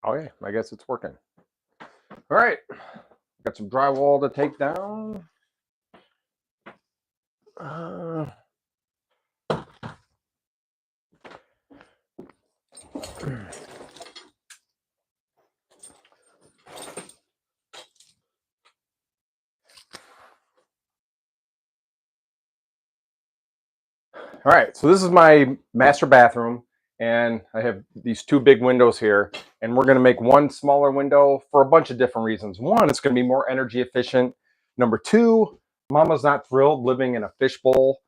Okay, I guess it's working. All right, got some drywall to take down. All right, so this is my master bathroom, and I have these two big windows here, and we're going to make one smaller window for a bunch of different reasons. One, it's going to be more energy efficient. Number two, Mama's not thrilled living in a fishbowl.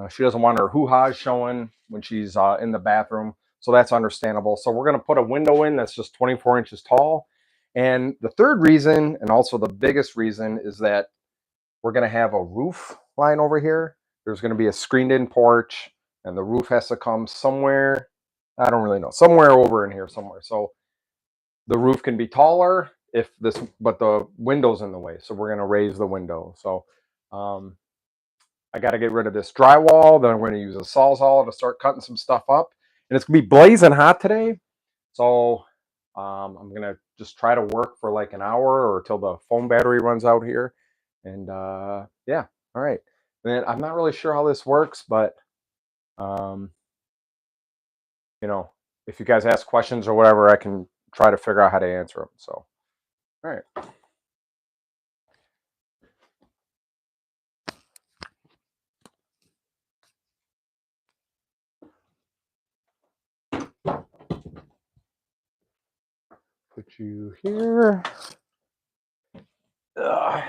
She doesn't want her hoo-ha's showing when she's in the bathroom, so that's understandable. So we're going to put a window in that's just 24 inches tall. And the third reason, and also the biggest reason, is that we're going to have a roof line over here. There's going to be a screened in porch, and the roof has to come somewhere. I don't really know, somewhere over in here somewhere. So the roof can be taller if this, but the window's in the way. So we're going to raise the window. So I got to get rid of this drywall. Then we're going to use a Sawzall to start cutting some stuff up. And it's going to be blazing hot today. So I'm going to just try to work for like an hour or till the phone battery runs out here. And yeah, all right. And I'm not really sure how this works, but you know, if you guys ask questions or whatever, I can try to figure out how to answer them. So, all right. Put you here. Ugh.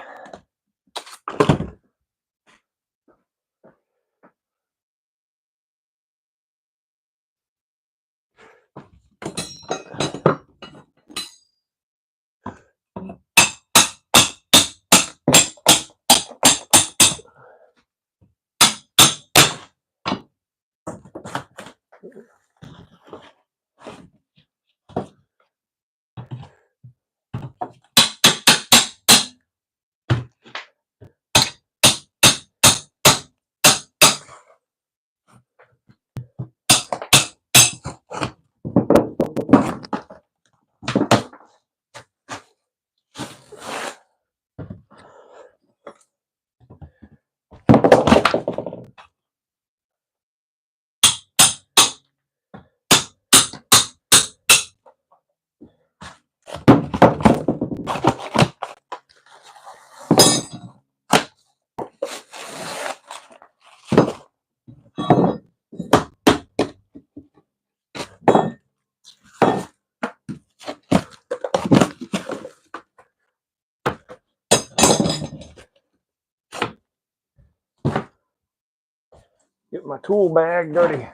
Get my tool bag dirty.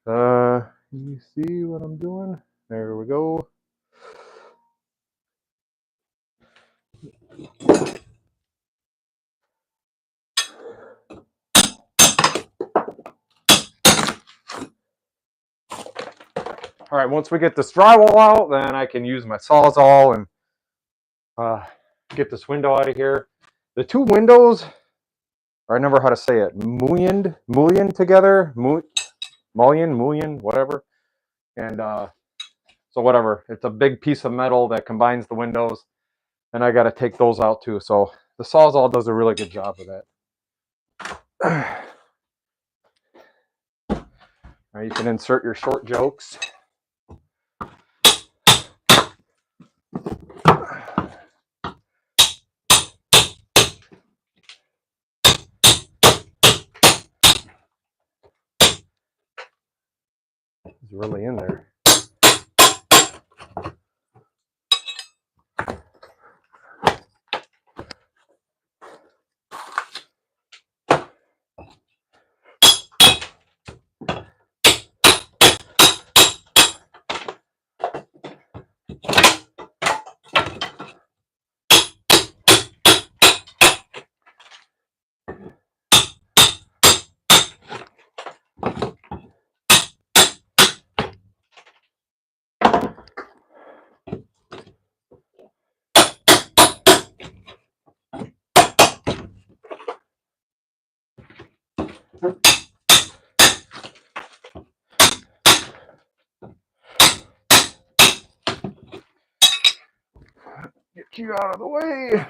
You see what I'm doing? There we go. All right, once we get this drywall out, then I can use my Sawzall and get this window out of here. The two windows, or I never know how to say it, mullion together, mullion, whatever. And so whatever, it's a big piece of metal that combines the windows, and I got to take those out too. So the Sawzall does a really good job of that. Now you can insert your short jokes. It's really in there. you out of the way.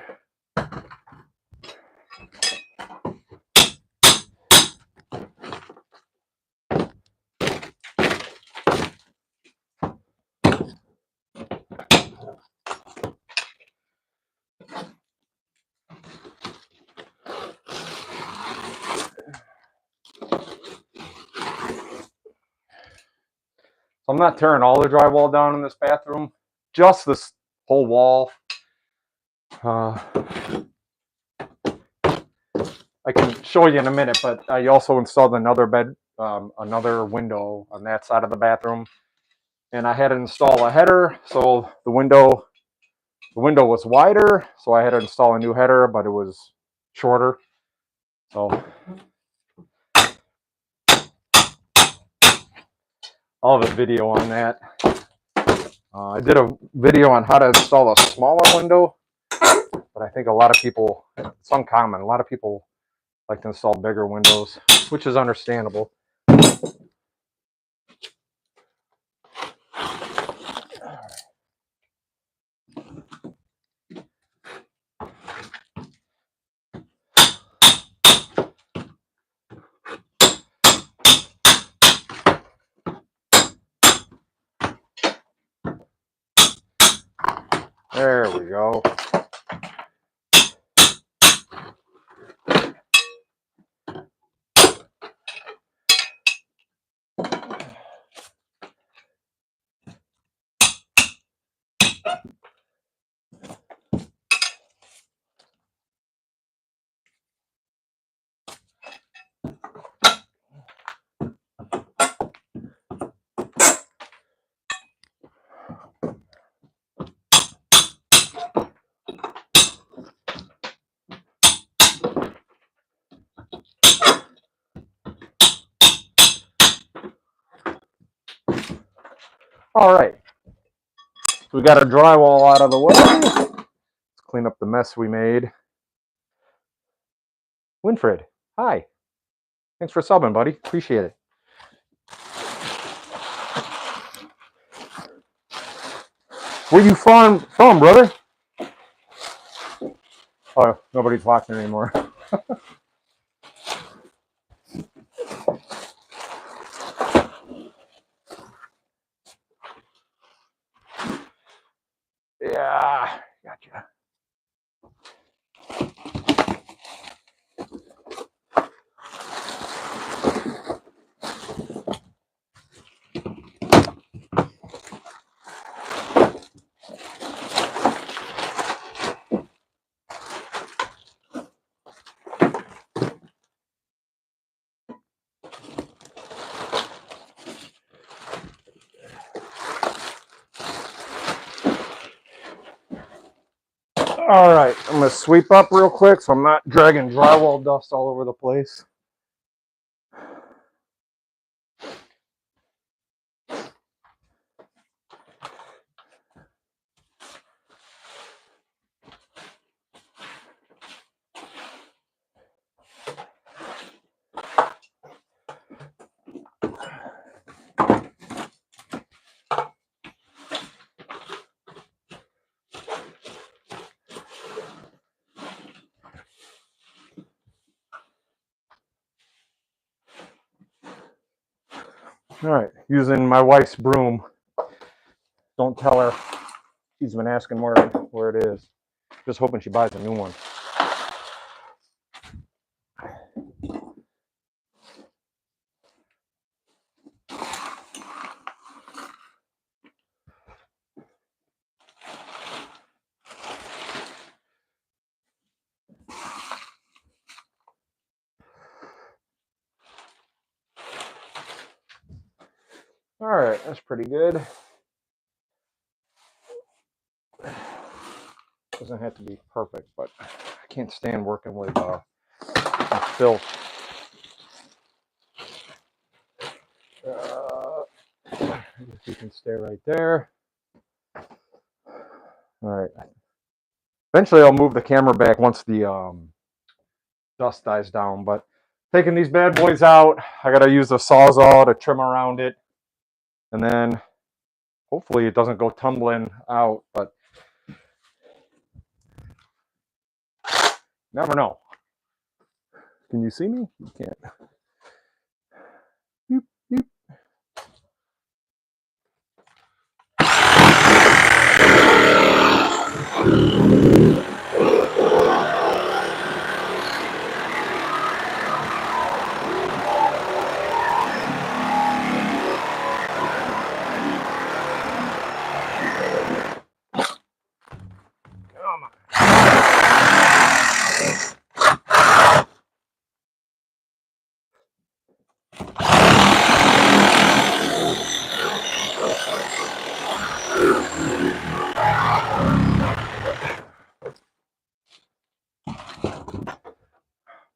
So I'm not tearing all the drywall down in this bathroom, just this whole wall. I can show you in a minute, but I also installed another another window on that side of the bathroom, and I had to install a header, so the window was wider, so I had to install a new header, but it was shorter. So I'll have a video on that. I did a video on how to install a smaller window, but I think a lot of people, it's uncommon, a lot of people like to install bigger windows, which is understandable. There we go. All right, so we got our drywall out of the way. Let's clean up the mess we made. Winfred, hi. Thanks for subbing, buddy. Appreciate it. Where you from, brother? Oh, nobody's watching anymore. Yeah, gotcha. All right, I'm gonna sweep up real quick so I'm not dragging drywall dust all over the place. All right, using my wife's broom. Don't tell her. She's been asking where it is. Just hoping she buys a new one. All right, that's pretty good. Doesn't have to be perfect, but I can't stand working with filth. You can stay right there. All right. Eventually, I'll move the camera back once the dust dies down. But taking these bad boys out, I gotta use a Sawzall to trim around it, and then hopefully it doesn't go tumbling out. But Never know. Can you see me? You can't. Beep, beep. Come on.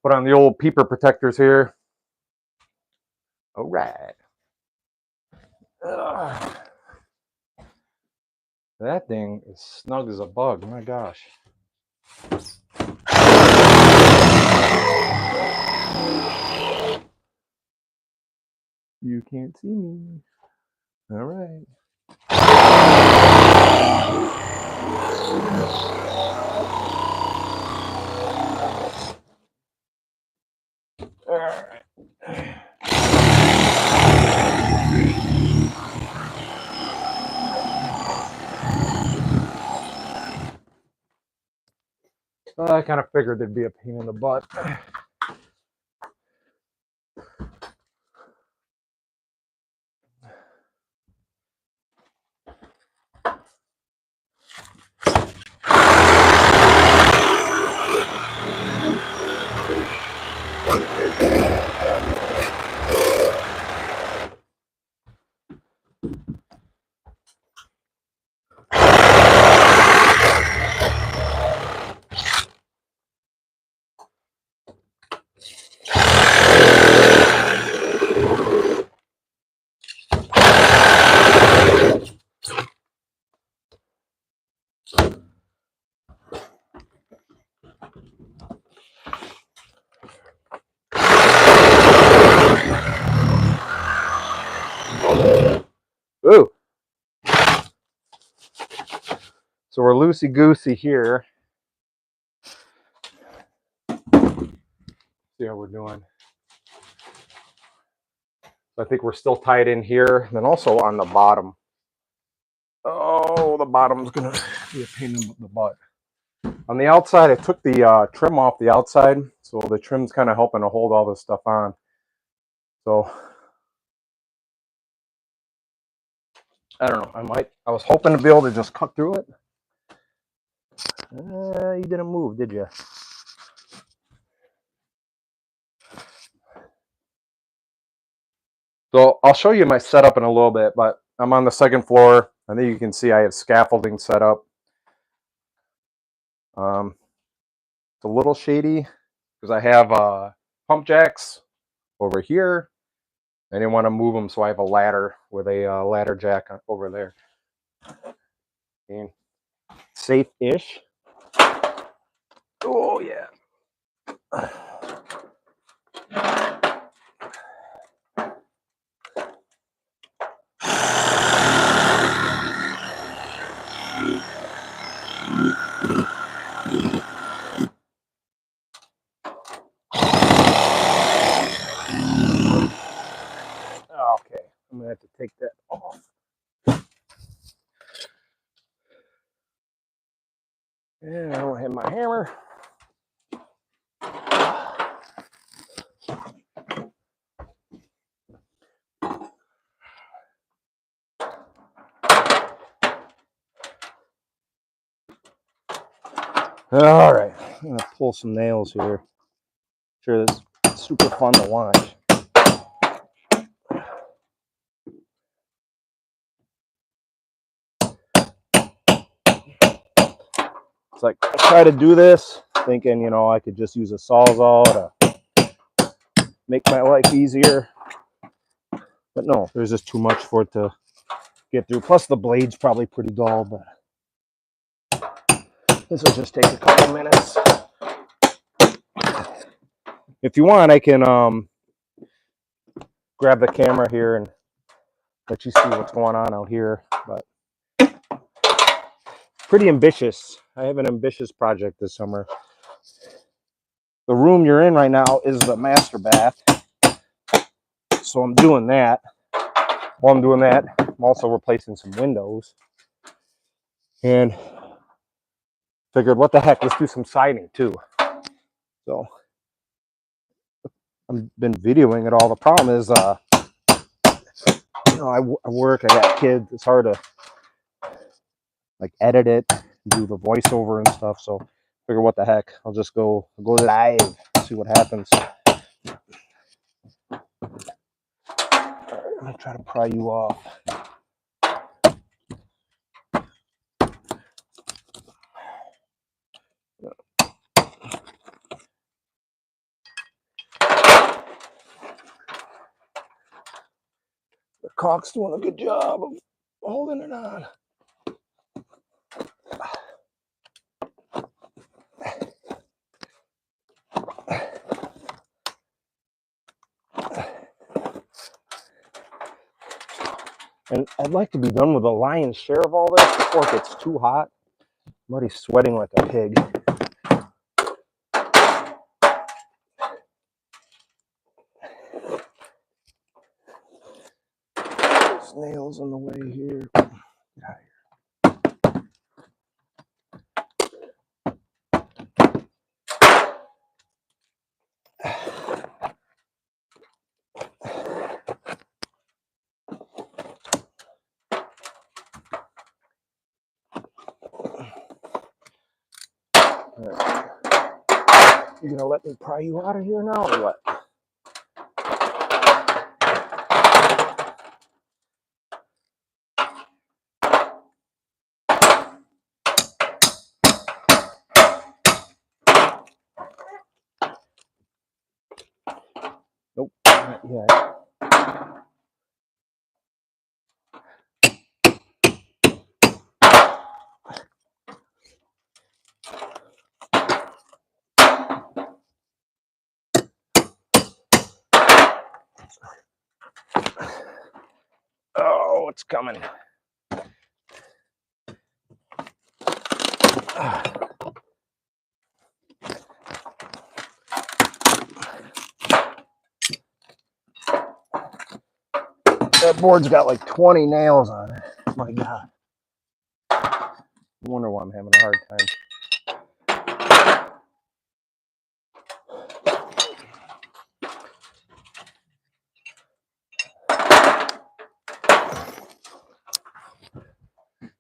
Put on the old peeper protectors here. All right. Ugh. That thing is snug as a bug. My gosh. You can't see me. All right. All right. Well, I kind of figured there'd be a pain in the butt. Ooh. So we're loosey goosey here. See how we're doing. So I think we're still tied in here. And then also on the bottom. Oh, the bottom's gonna be a pain in the butt. On the outside, I took the trim off the outside, so the trim's kind of helping to hold all this stuff on. So I don't know. I was hoping to be able to just cut through it. You didn't move, did you? So I'll show you my setup in a little bit, but I'm on the second floor. I think you can see I have scaffolding set up. It's a little shady because I have pump jacks over here. I didn't want to move them, so I have a ladder with a ladder jack over there. And safe-ish. Oh, yeah. Okay, I'm gonna have to take that off. Yeah, I don't have my hammer. All right, I'm gonna pull some nails here. Sure, this is super fun to watch. It's like I try to do this thinking, you know, I could just use a Sawzall to make my life easier. But no, there's just too much for it to get through. Plus the blade's probably pretty dull, but this will just take a couple minutes. If you want, I can grab the camera here and let you see what's going on out here. But pretty ambitious. I have an ambitious project this summer. the room you're in right now is the master bath. So I'm doing that. While I'm doing that, I'm also replacing some windows. And figured, what the heck, let's do some siding too. So I've been videoing it all. The problem is, I work, I got kids. It's hard to like edit it, do the voiceover and stuff. So figure, what the heck, I'll just go live, see what happens. I'm gonna try to pry you off. The caulk's doing a good job of holding it on. And I'd like to be done with the lion's share of all this before it gets too hot. I'm already sweating like a pig. There's nails in the way here. Get out of here. Right. You gonna let me pry you out of here now or what? Nope, not yet. Oh, it's coming. That board's got like 20 nails on it. My God. I wonder why I'm having a hard time.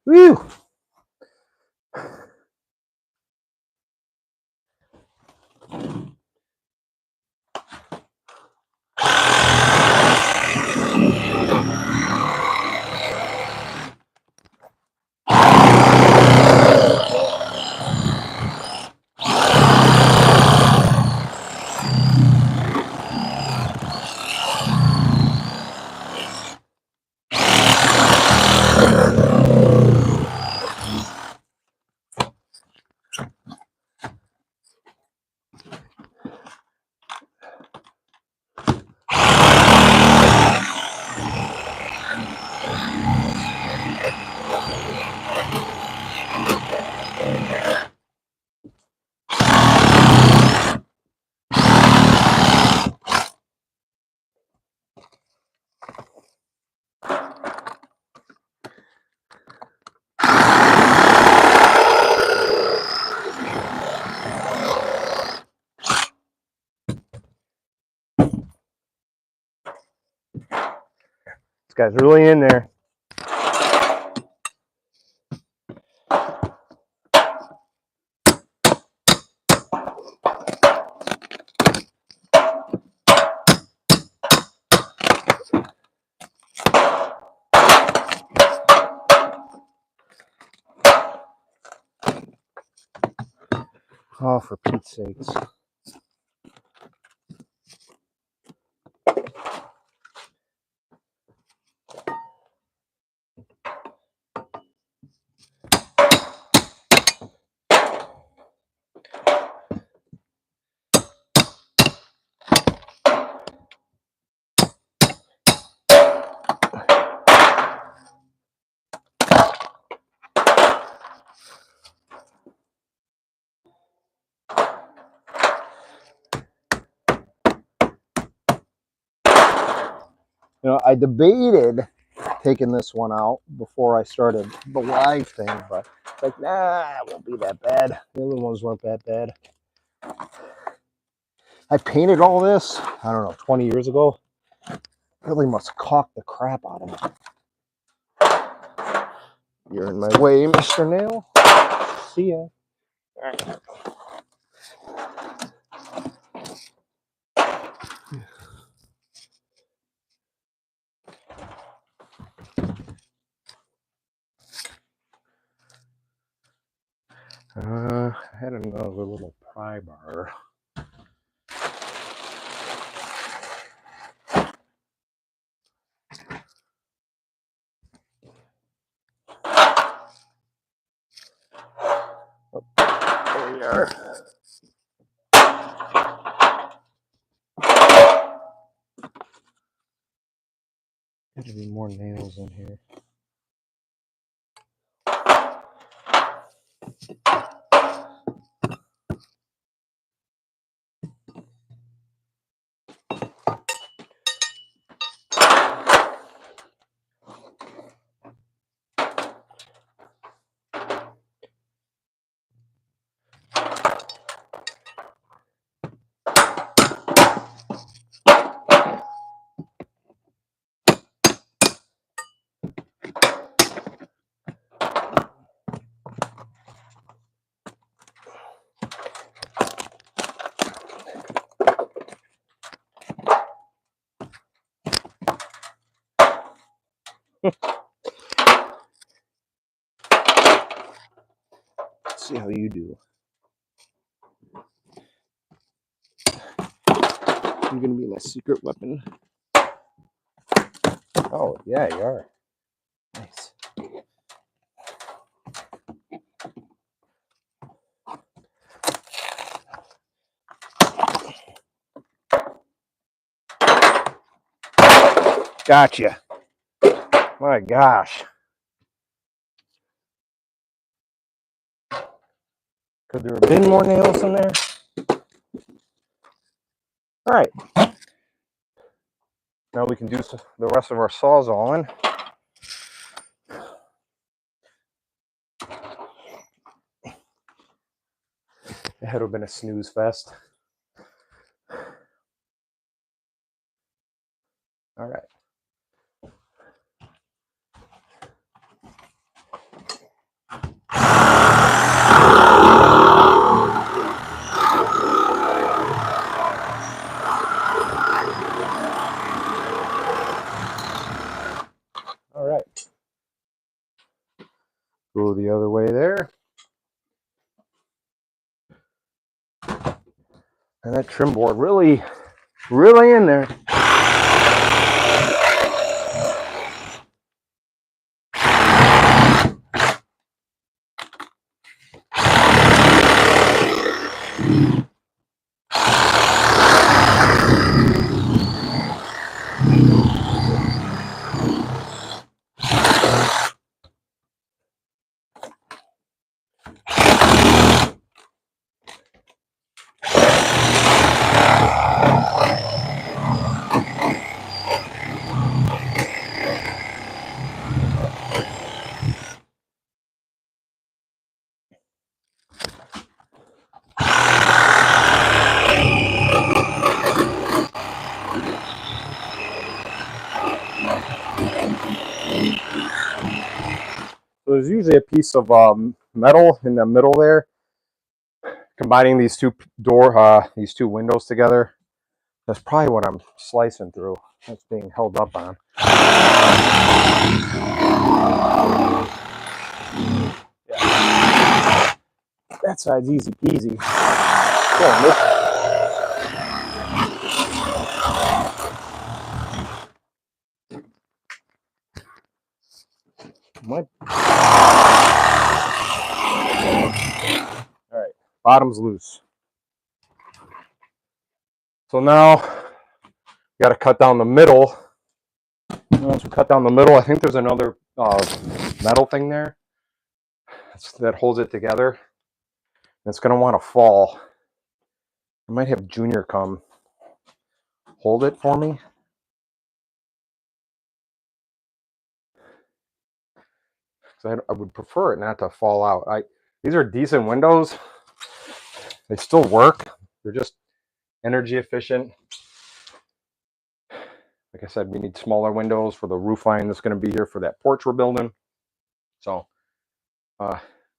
Whew. This guy's really in there. Oh, for Pete's sakes. I debated taking this one out before I started the live thing, but like, nah, it won't be that bad. The other ones weren't that bad. I painted all this, I don't know, 20 years ago. Really must caulk the crap out of it. You're in my way, Mr. Nail. See ya. All right. I had another little pry bar. Oh, there we are. There's be more nails in here. Let's see how you do. You're gonna be my secret weapon. Oh yeah, you are. Nice. Gotcha. My gosh. Could there have been more nails in there? All right. Now we can do the rest of our sawzalling. It had to have been a snooze fest. All right. All right. Go the other way there. And that trim board really in there. So there's usually a piece of metal in the middle there, combining these two windows together. That's probably what I'm slicing through. That's being held up on. Yeah. That side's easy peasy. All right, bottom's loose. So now we got to cut down the middle. Once we cut down the middle, I think there's another metal thing there that holds it together. It's going to want to fall. I might have Junior come hold it for me. because I would prefer it not to fall out. These are decent windows. They still work. They're just energy efficient. Like I said, we need smaller windows for the roof line that's going to be here for that porch we're building. So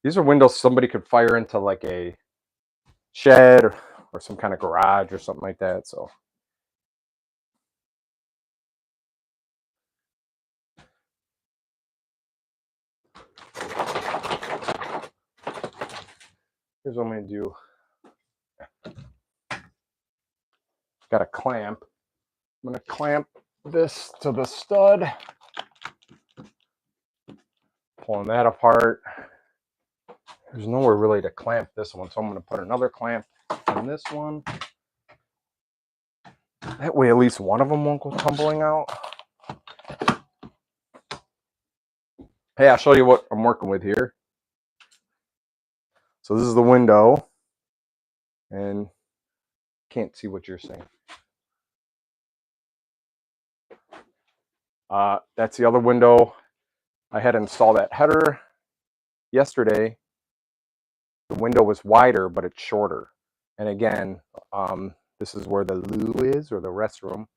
these are windows somebody could fire into like a shed or some kind of garage or something like that. So here's what I'm going to do. Got a clamp. I'm going to clamp this to the stud. Pulling that apart. There's nowhere really to clamp this one, so I'm going to put another clamp on this one. That way at least one of them won't go tumbling out. Hey, I'll show you what I'm working with here. So this is the window, and can't see what you're saying. That's the other window. I had to install that header yesterday. The window was wider, but it's shorter. And again, this is where the loo is, or the restroom.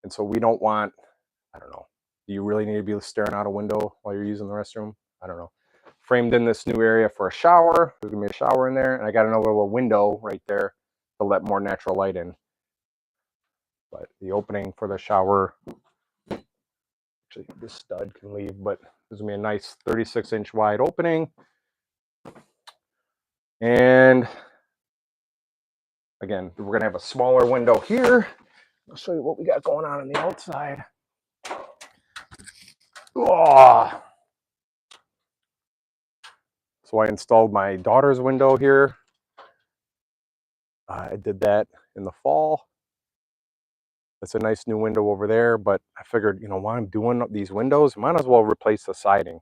And so we don't want, I don't know, do you really need to be staring out a window while you're using the restroom? I don't know. Framed in this new area for a shower. There's gonna be a shower in there, and I got another little window right there to let more natural light in. But the opening for the shower, actually this stud can leave, but there's gonna be a nice 36-inch wide opening. And again, we're gonna have a smaller window here. I'll show you what we got going on the outside. Oh. So I installed my daughter's window here. I did that in the fall. That's a nice new window over there, but I figured, you know, while I'm doing these windows, I might as well replace the siding.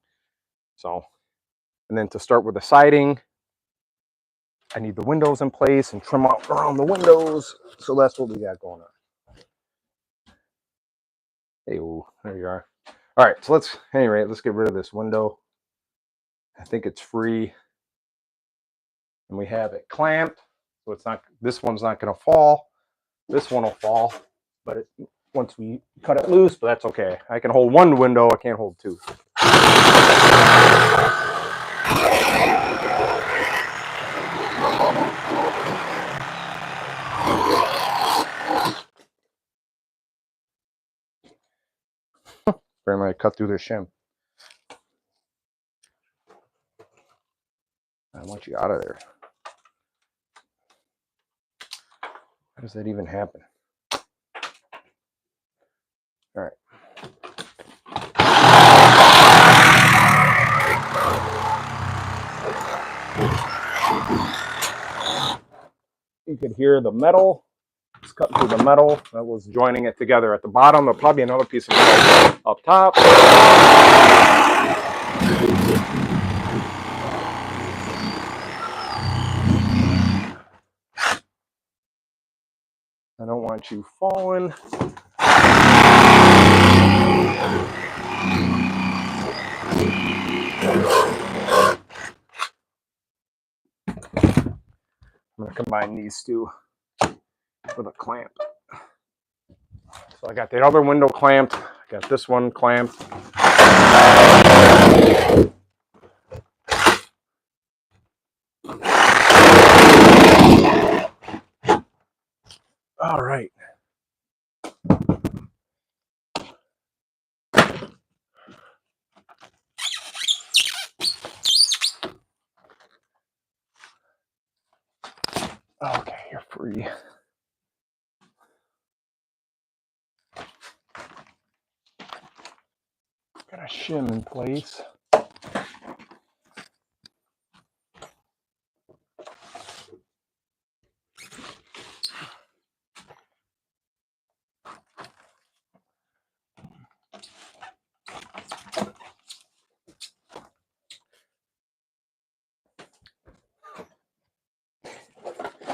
So, and then to start with the siding, I need the windows in place and trim out around the windows. So that's what we got going on. Hey, ooh, there you are. All right, so let's get rid of this window. I think it's free. And we have it clamped, so it's not, this one's not gonna fall. This one will fall, but once we cut it loose, but that's okay. I can hold one window, I can't hold two. Apparently I cut through their shim. I want you out of there. How does that even happen? All right. You could hear the metal. It's cutting through the metal. That was joining it together at the bottom. There'll probably be another piece of metal up top. I don't want you falling. I'm going to combine these two with a clamp. So I got the other window clamped. I got this one clamped. All right. Okay, you're free. Got a shim in place.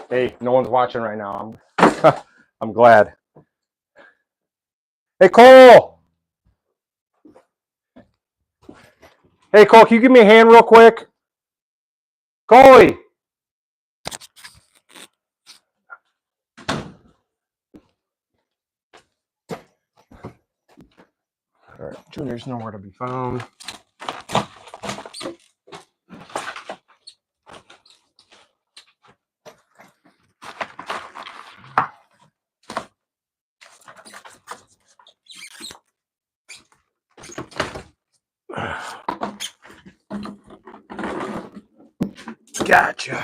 Hey, no one's watching right now. I'm glad. Hey, Cole! Hey, Cole, can you give me a hand real quick? Coley! All right, Junior's nowhere to be found. Gotcha.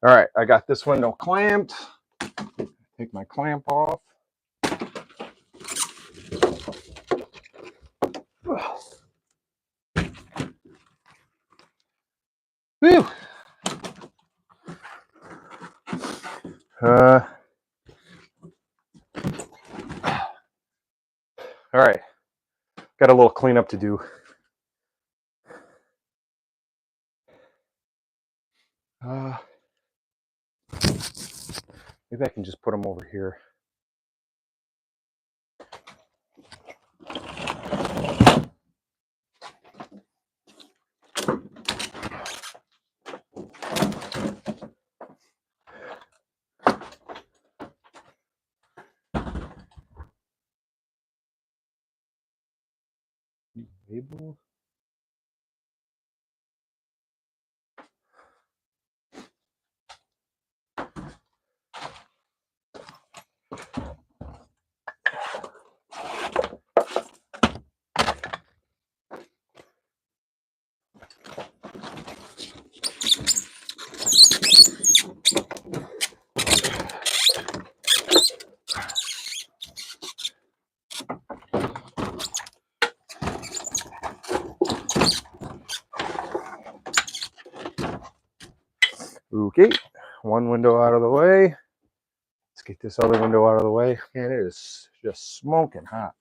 All right, I got this window clamped. Take my clamp off. Whew. All right, got a little cleanup to do. Maybe I can just put them over here. Label. Okay, one window out of the way. Let's get this other window out of the way. Man, it is just smoking hot.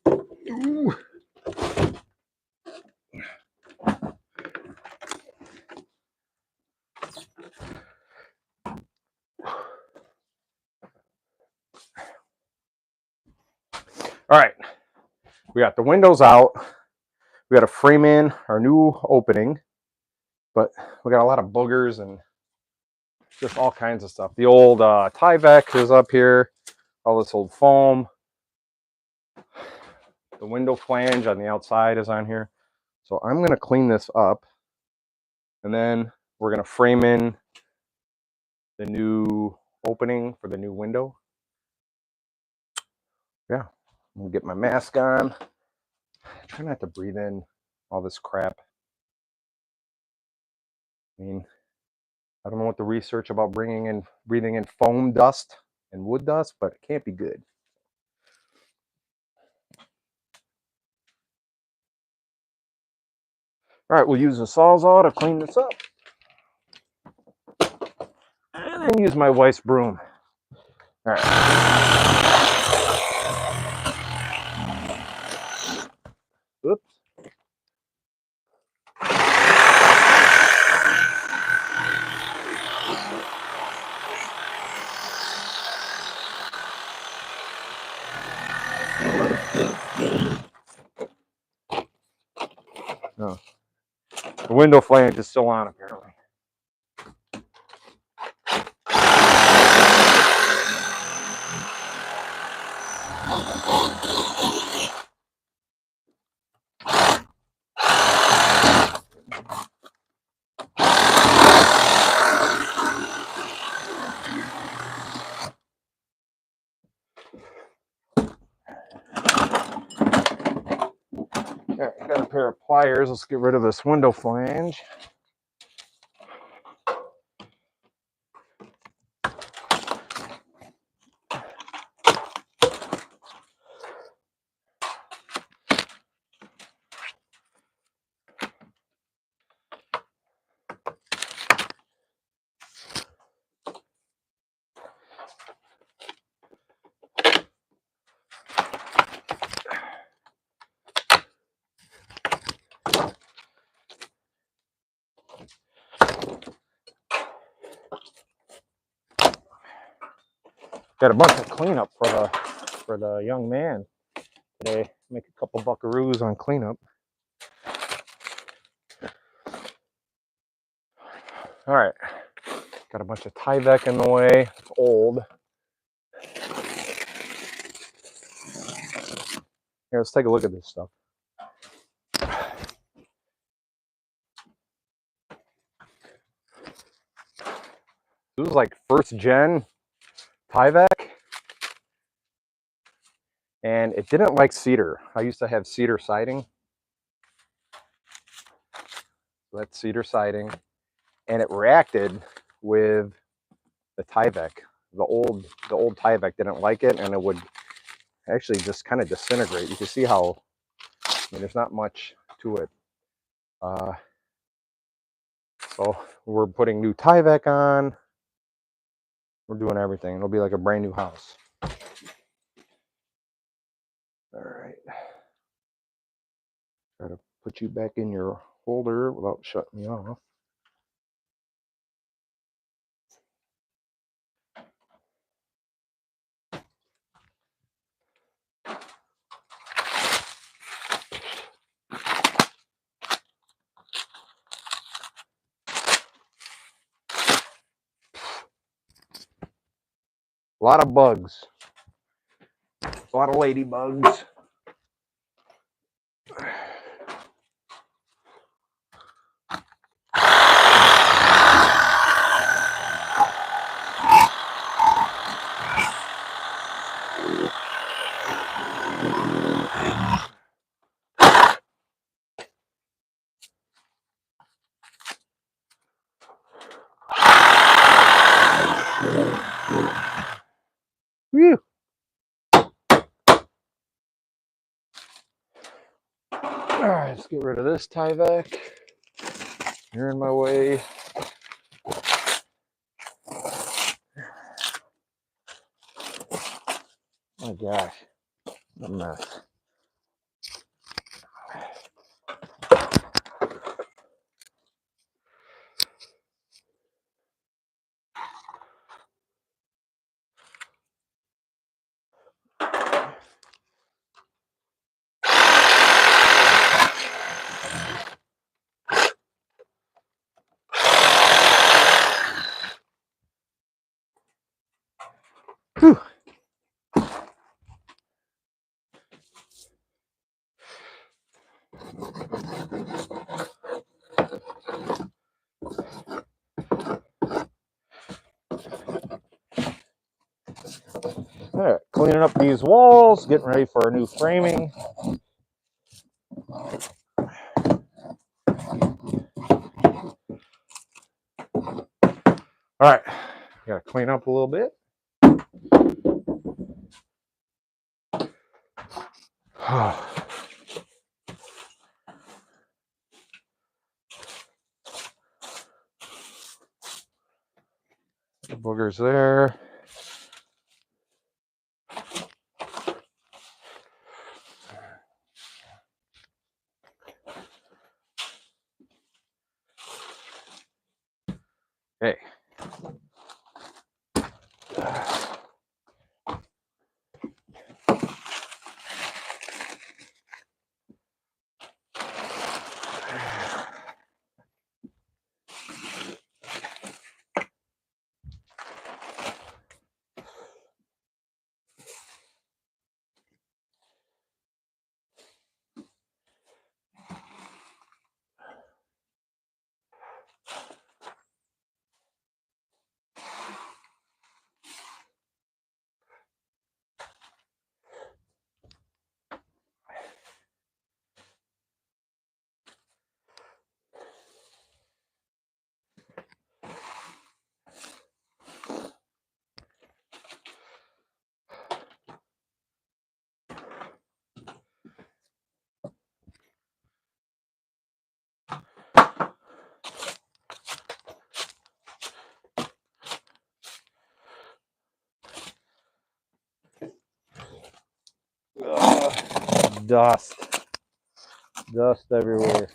Ooh. All right, we got the windows out. We got to frame in our new opening, but we got a lot of boogers and just all kinds of stuff. The old Tyvek is up here, all this old foam. The window flange on the outside is on here. So I'm going to clean this up, and then we're going to frame in the new opening for the new window. Yeah, I'm going to get my mask on. Try not to breathe in all this crap. I mean, I don't know what the research about breathing in foam dust and wood dust, but it can't be good. All right, we'll use the Sawzall to clean this up. And then use my wife's broom. All right. Oops. No. The window flange is still on, apparently. All right, got a pair of pliers. Let's get rid of this window flange. Got a bunch of cleanup for the young man today. Make a couple buckaroos on cleanup. All right, got a bunch of Tyvek in the way. It's old. Here, let's take a look at this stuff. This is like first gen Tyvek, and it didn't like cedar. I used to have cedar siding. That's cedar siding, and it reacted with the Tyvek. The old Tyvek didn't like it, and it would actually just kind of disintegrate. You can see how, I mean, there's not much to it. So we're putting new Tyvek on. We're doing everything. It'll be like a brand new house. All right. Try to put you back in your holder without shutting me off. A lot of bugs. A lot of ladybugs. Whew. All right, let's get rid of this Tyvek. You're in my way. Oh my gosh, what a mess. Whew. All right, cleaning up these walls, getting ready for a new framing. All right, gotta clean up a little bit. The boogers there. Okay. Dust everywhere.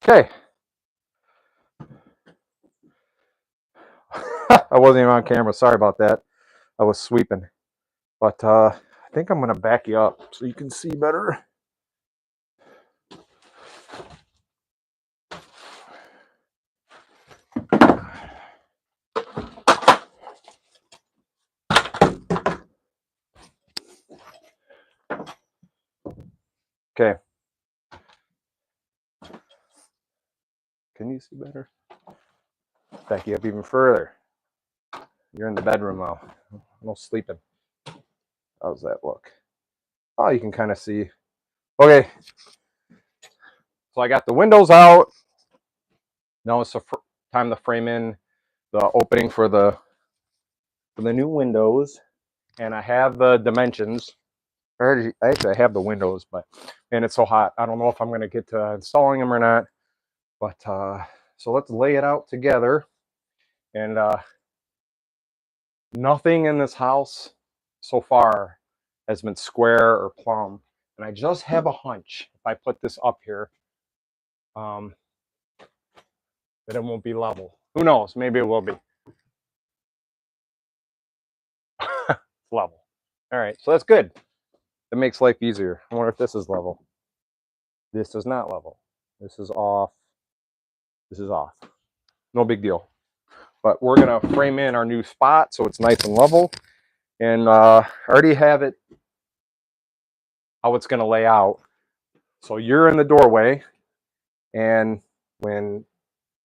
Okay. I wasn't even on camera. Sorry about that. I was sweeping. But I think I'm going to back you up so you can see better. Okay. Can you see better? Back you up even further. You're in the bedroom now. No sleeping. How's that look? Oh, you can kind of see. Okay. So I got the windows out. Now it's time to frame in the opening for the new windows. And I have the dimensions. Actually, I have the windows, but man, it's so hot. I don't know if I'm going to get to installing them or not. But so let's lay it out together. And nothing in this house so far has been square or plumb. And I just have a hunch if I put this up here that it won't be level. Who knows? Maybe it will be. It's level. All right, so that's good. That makes life easier. I wonder if this is level. This is not level. This is off. This is off. No big deal. But we're going to frame in our new spot so it's nice and level. And I already have it how it's going to lay out. So you're in the doorway, and when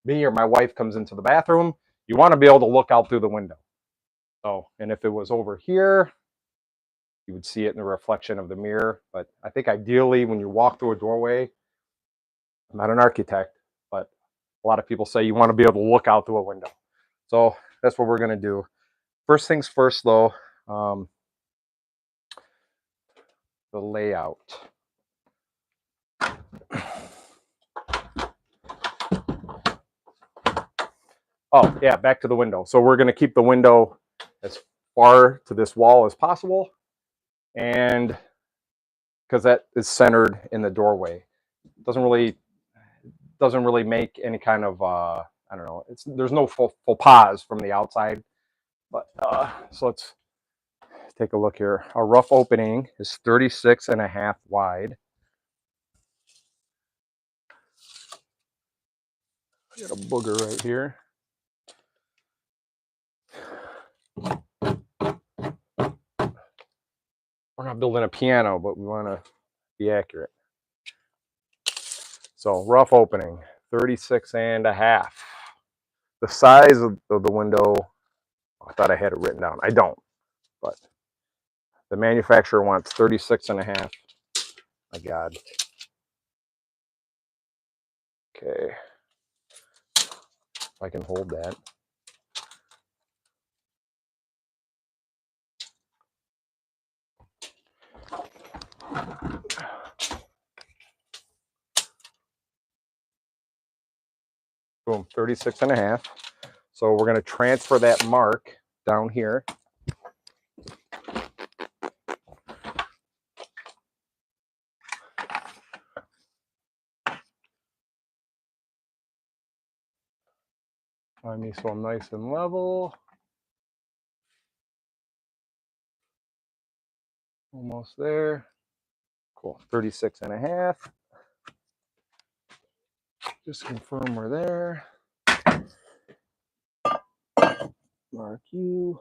me or my wife comes into the bathroom, you want to be able to look out through the window. So, and if it was over here, you would see it in the reflection of the mirror. But I think ideally when you walk through a doorway, I'm not an architect, but a lot of people say you want to be able to look out through a window. So that's what we're going to do. First things first, though, the layout. Oh, yeah, back to the window. So we're going to keep the window as far to this wall as possible, and because that is centered in the doorway. Doesn't really make any kind of I don't know. There's no faux pas from the outside. But so let's take a look here. Our rough opening is 36.5 wide. I got a booger right here. We're not building a piano, but we want to be accurate. So rough opening, 36.5. The size of the window, I thought I had it written down. I don't, but the manufacturer wants 36.5. My God. Okay. If I can hold that. Boom, 36.5. So we're going to transfer that mark down here. Find me so I'm nice and level. Almost there. Cool, 36.5. Just confirm we're there. Mark you.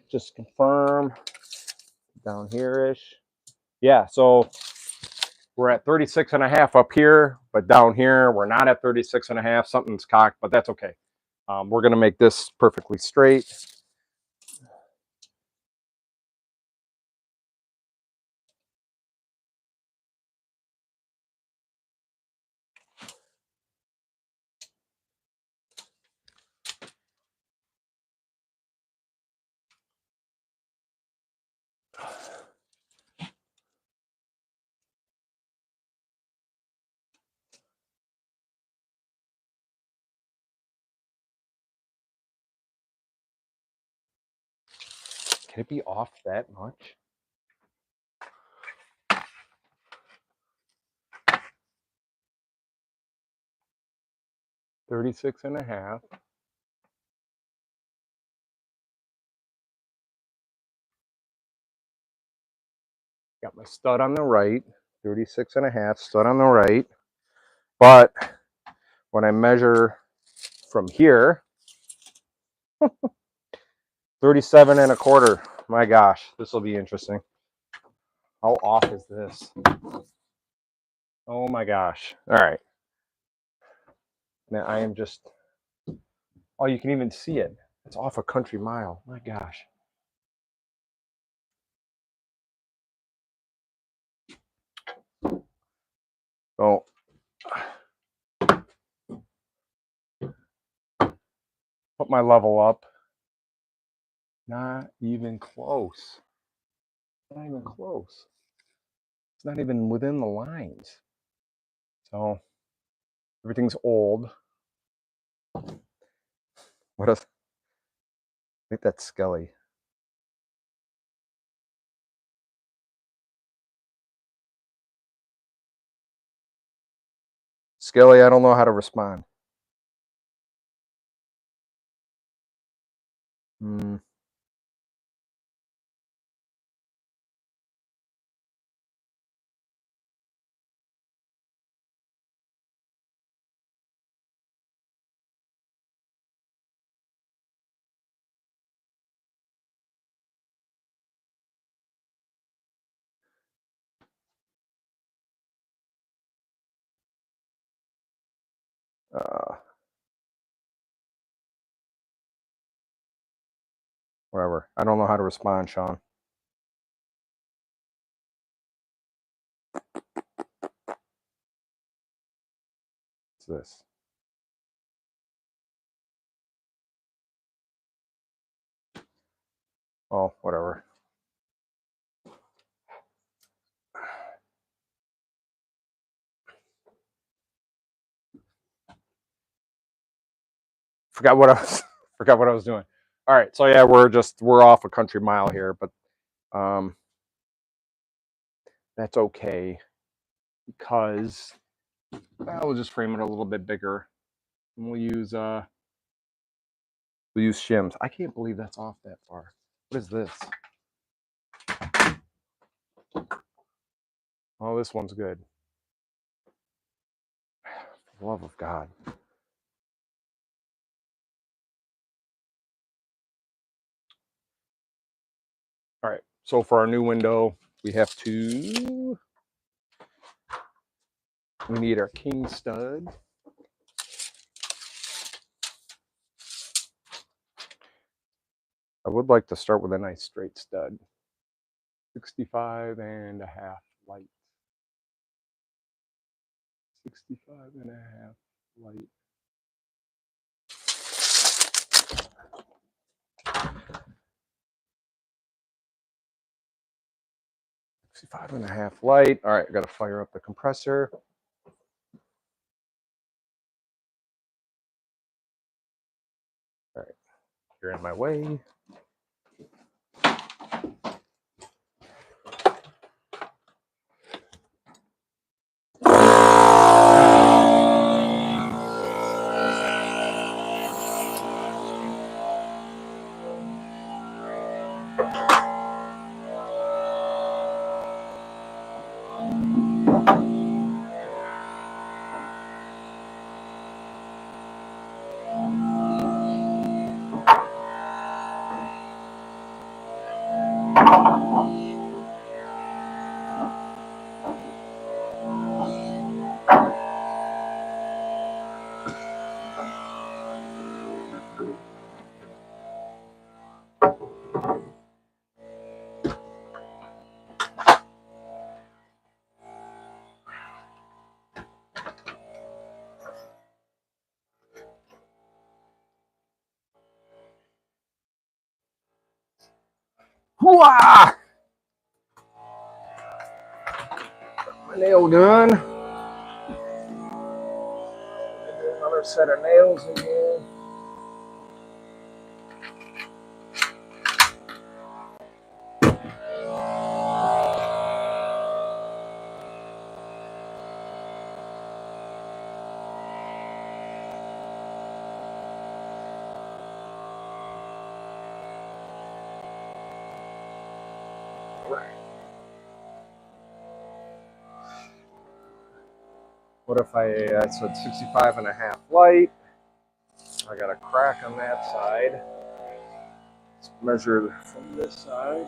Just confirm down here-ish. Yeah, so we're at 36.5 up here, but down here we're not at 36.5. Something's cocked, but that's okay. We're going to make this perfectly straight. Can it be off that much? $36.5. Got my stud on the right, 36.5, stud on the right. But when I measure from here, 37.25. My gosh, this will be interesting. How off is this? Oh my gosh. All right. Now I am just, oh, you can even see it. It's off a country mile. My gosh. So put my level up. Not even close. Not even close. It's not even within the lines. So everything's old. What else? I think that's Skelly. Skelly, I don't know how to respond. Whatever. I don't know how to respond, Sean. What's this? Oh, whatever. Forgot what I was doing. All right, so yeah, we're off a country mile here, but that's okay because we'll just frame it a little bit bigger, and we'll use shims. I can't believe that's off that far. What is this? Oh, this one's good. For the love of God. All right, so for our new window, we need our king stud. I would like to start with a nice straight stud. 65.5 light. 65.5 light. 65.5 light. All right, I gotta fire up the compressor. All right, you're in my way. Hooah! My nail gun. Another set of nails in here. Right. What if I said 65.5 light? I got a crack on that side. Let's measure from this side.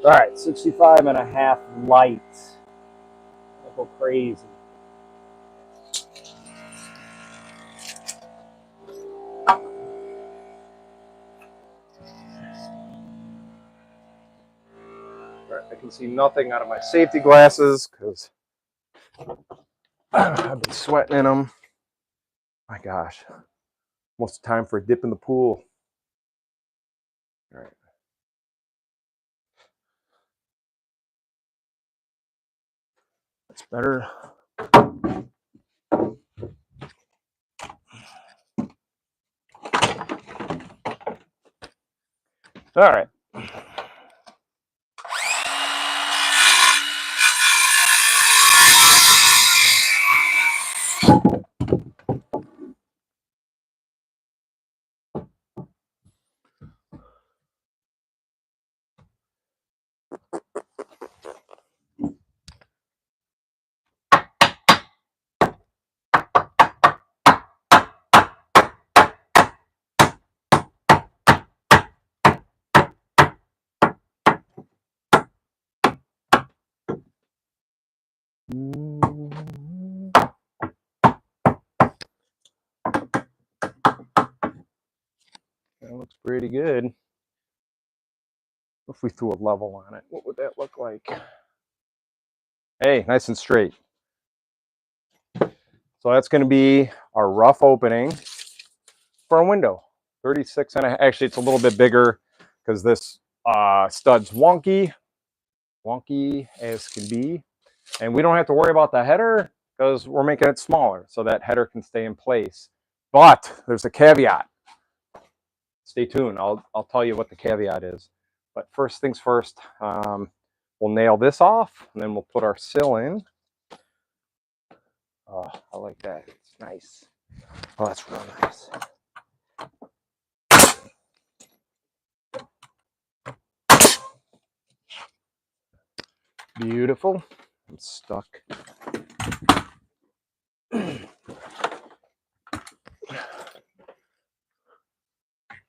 All right, 65.5 light. Don't go crazy. Right, I can see nothing out of my safety glasses because I've been sweating in them. My gosh, almost time for a dip in the pool. All right. That's better. All right. That looks pretty good. If we threw a level on it, what would that look like? Hey, nice and straight. So that's going to be our rough opening for a window. 36 and a, actually it's a little bit bigger because this stud's wonky as can be. And we don't have to worry about the header because we're making it smaller so that header can stay in place. But there's a caveat. Stay tuned. I'll tell you what the caveat is. But first things first, we'll nail this off and then we'll put our sill in. Oh, I like that. It's nice. Oh, that's real nice. Beautiful. I'm stuck.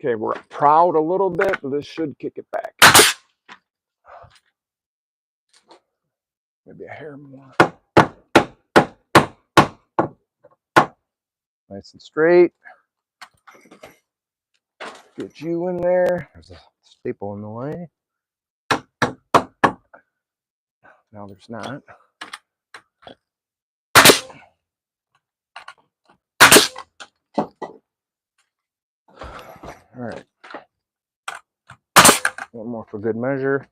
Okay, we're proud a little bit, but this should kick it back. Maybe a hair more. Nice and straight. Get you in there. There's a staple in the way. Now there's not. All right. One more for good measure.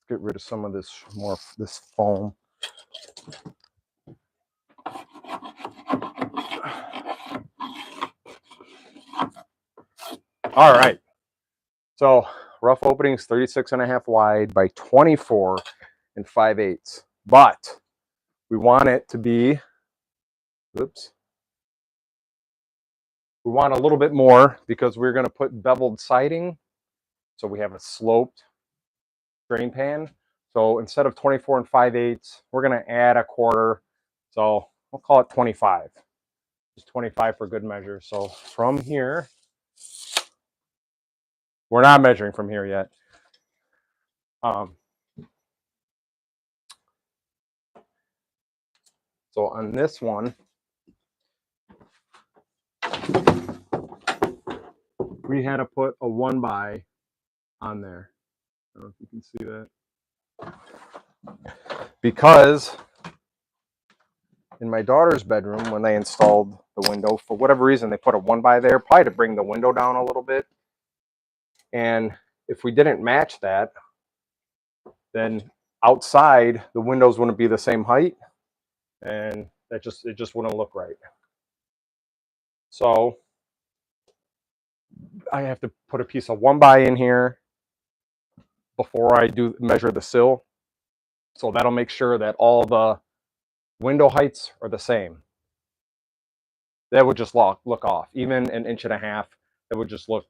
Get rid of some of this this foam. All right. So rough openings 36.5 wide by 24 and 5/8. But we want it to be, oops. We want a little bit more because we're going to put beveled siding. So we have a sloped drain pan. So instead of 24 and 5/8, we're going to add a quarter. So we'll call it 25. Just 25 for good measure. So from here, we're not measuring from here yet. So on this one, we had to put a 1x on there. I don't know if you can see that. Because in my daughter's bedroom, when they installed the window, for whatever reason, they put a 1x there, probably to bring the window down a little bit. And if we didn't match that, then outside the windows wouldn't be the same height. and it just wouldn't look right. So I have to put a piece of 1x in here before I do measure the sill. So that'll make sure that all the window heights are the same. That would just look off. Even 1.5 inches, it would just look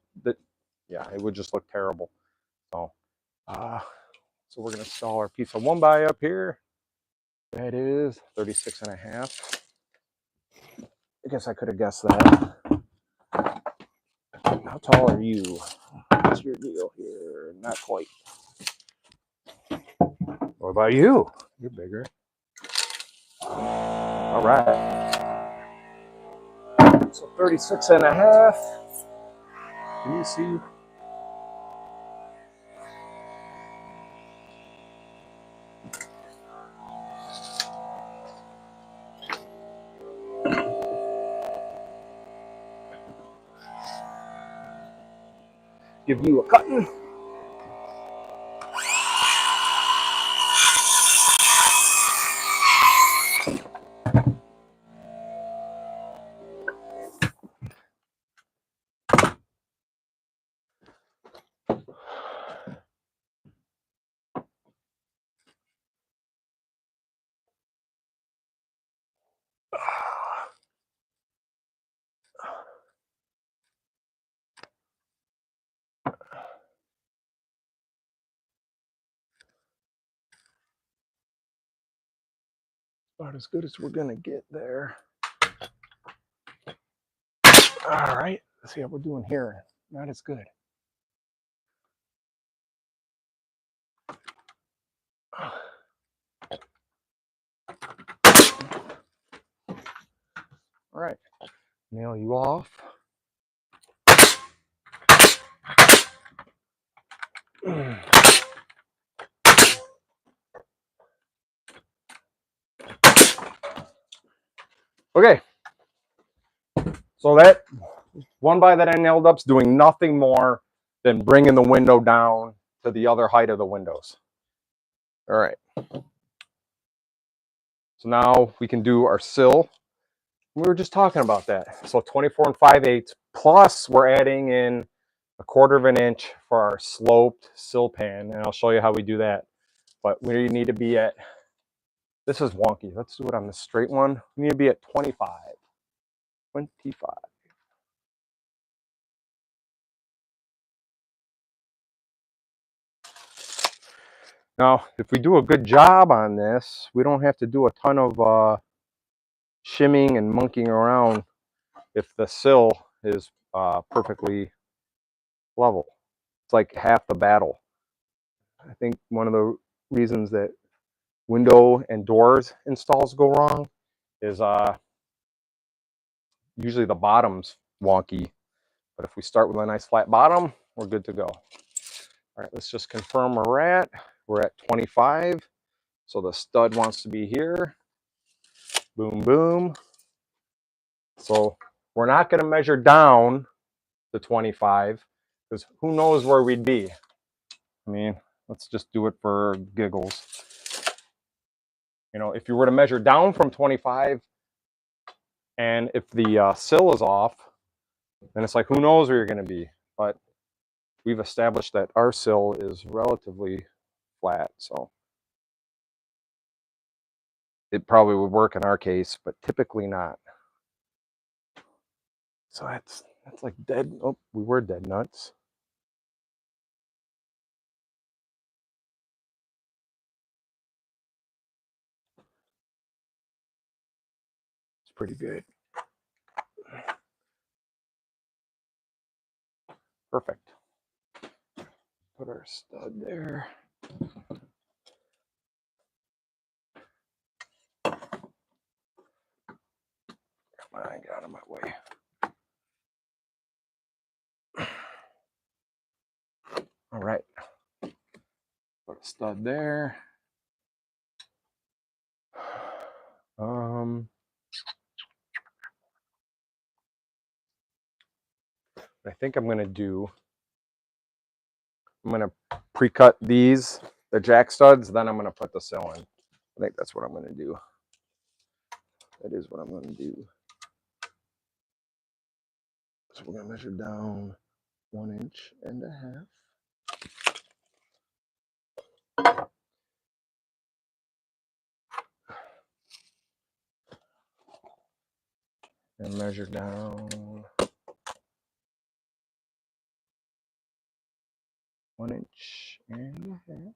yeah, it would just look terrible. So so we're gonna install our piece of 1x up here. That is 36.5. I guess I could have guessed that. How tall are you? What's your deal here? Not quite. What about you? You're bigger. All right. So 36.5. Can you see? Give you a cutting. About as good as we're gonna get there. All right, let's see how we're doing here. Not as good. All right, nail you off. Okay, so that 1x that I nailed up is doing nothing more than bringing the window down to the other height of the windows. All right. So now we can do our sill. We were just talking about that. So 24 5/8 plus we're adding in 1/4 inch for our sloped sill pan, and I'll show you how we do that. But we need to be at, this is wonky. Let's do it on the straight one. We need to be at 25. 25. Now, if we do a good job on this, we don't have to do a ton of shimming and monkeying around if the sill is perfectly level. It's like half the battle. I think one of the reasons that window and doors installs go wrong is usually the bottom's wonky. But if we start with a nice flat bottom, we're good to go. All right, let's just confirm where we're at. We're at 25. So the stud wants to be here. Boom, boom. So we're not going to measure down to 25 because who knows where we'd be. I mean, let's just do it for giggles. You know, if you were to measure down from 25 and if the sill is off, then it's like, who knows where you're going to be. But we've established that our sill is relatively flat, so it probably would work in our case, but typically not. So that's like dead. Oh, we were dead nuts. It's pretty good. Perfect. Put our stud there. Come on, get out of my way. All right. Put a stud there. I think I'm going to pre-cut these, the jack studs, then I'm going to put the sill in. I think that's what I'm going to do. That is what I'm going to do. So we're going to measure down 1.5 inches. And measure down 1.5 inches.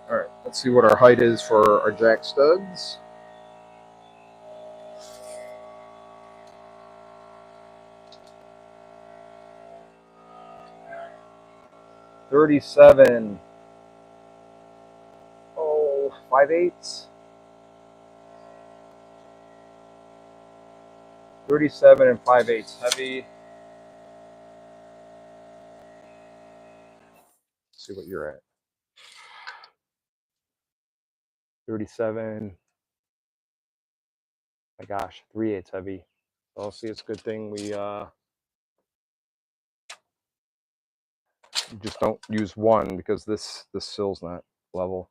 All right, let's see what our height is for our jack studs. $37. 5/8. 37 5/8 heavy. Let's see what you're at. 37. My gosh, 3/8 heavy. Well, see, it's a good thing we just don't use one because this sill's not level.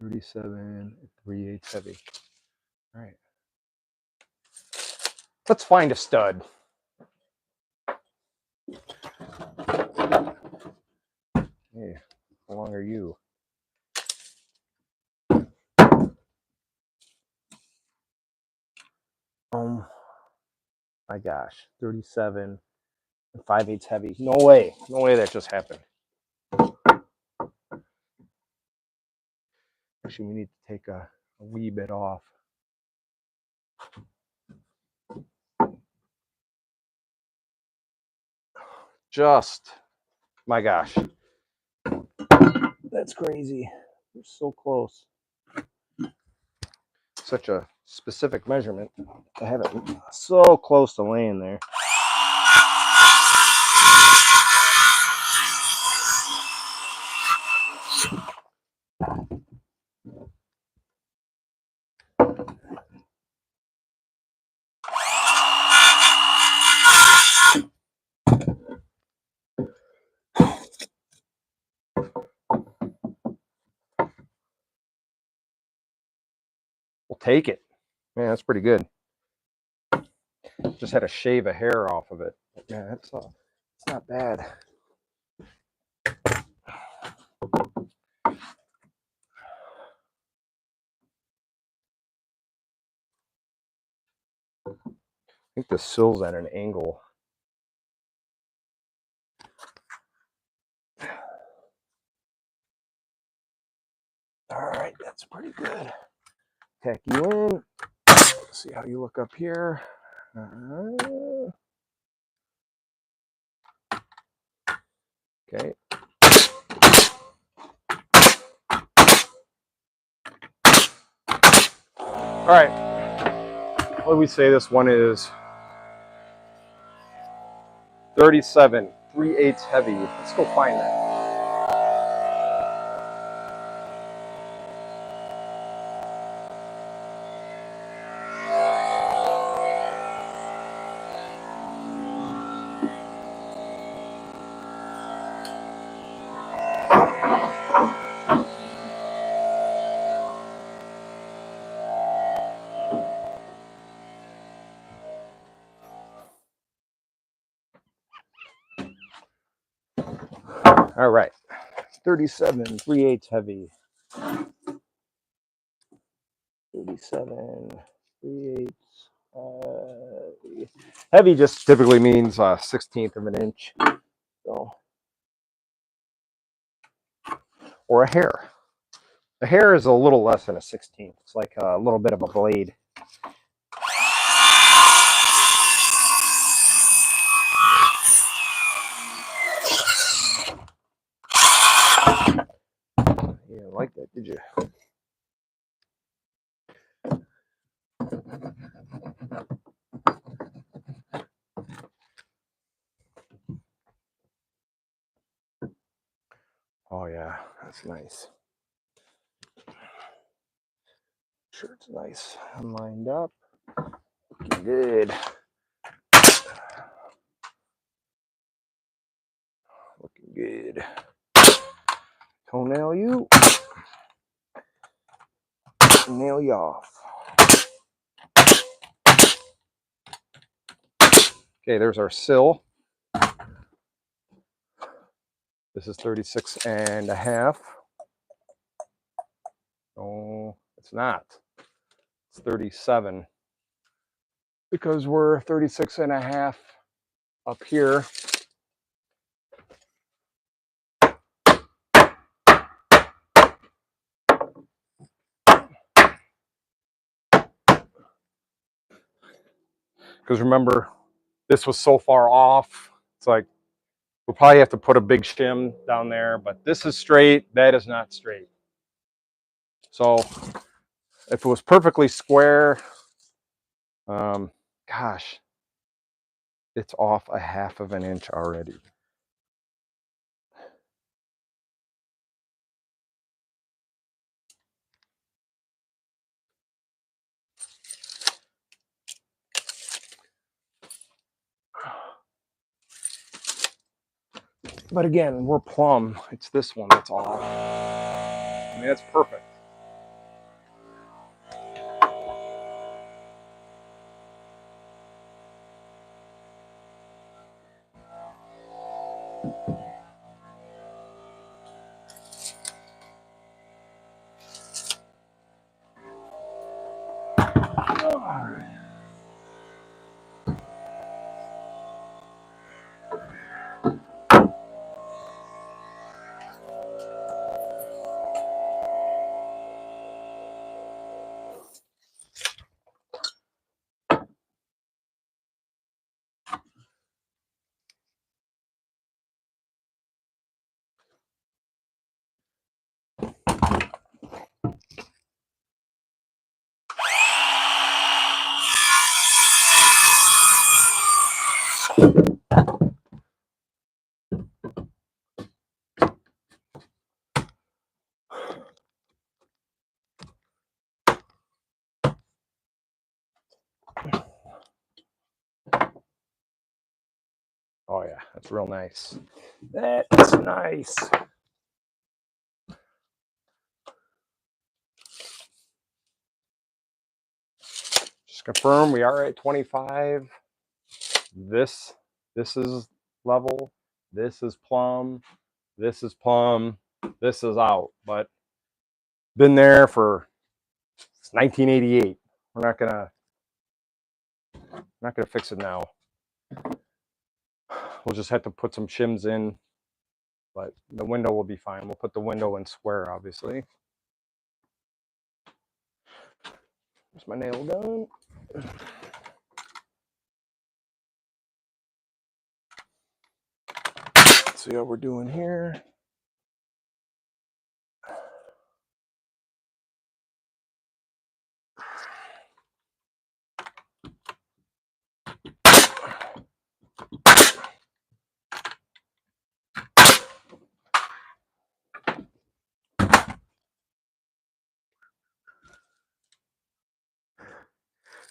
37 3/8 heavy. All right. Let's find a stud. Hey, how long are you? My gosh, 37 5/8 heavy. No way that just happened. Actually, we need to take a wee bit off. Just, my gosh, that's crazy. We're so close. Such a specific measurement. I have it so close to laying there. We'll take it. Man, that's pretty good. Just had to shave a hair off of it. Yeah, it's not bad. I think the sill's at an angle. All right, that's pretty good. Tack you in. Let's see how you look up here. Okay. All right. What do we say this one is? 37 3/8 heavy. Let's go find that. All right. 37 3/8 heavy. 37 3/8 heavy just typically means 1/16 of an inch. So, or a hair. A hair is a little less than a 1/16. It's like a little bit of a blade. You didn't like that, did you? Oh yeah, that's nice. Shirt's nice. I'm lined up. Looking good. looking good. Toenail you. Nail you off. Okay, there's our sill. This is 36 and a half. No, it's not. It's 37 because we're 36 and a half up here. Because remember, this was so far off. It's like we'll probably have to put a big shim down there, but this is straight. That is not straight. So if it was perfectly square, gosh, it's off a half of an inch already. But again, we're plumb. It's this one that's off. I mean, that's perfect. Oh yeah, that's real nice. That's nice. Just confirm we are at 25. This is level. This is plumb. This is plumb. This is out. But been there for 1988. We're not gonna fix it now. We'll just have to put some shims in, but the window will be fine. We'll put the window in square, obviously. There's my nail gun. Let's see how we're doing here.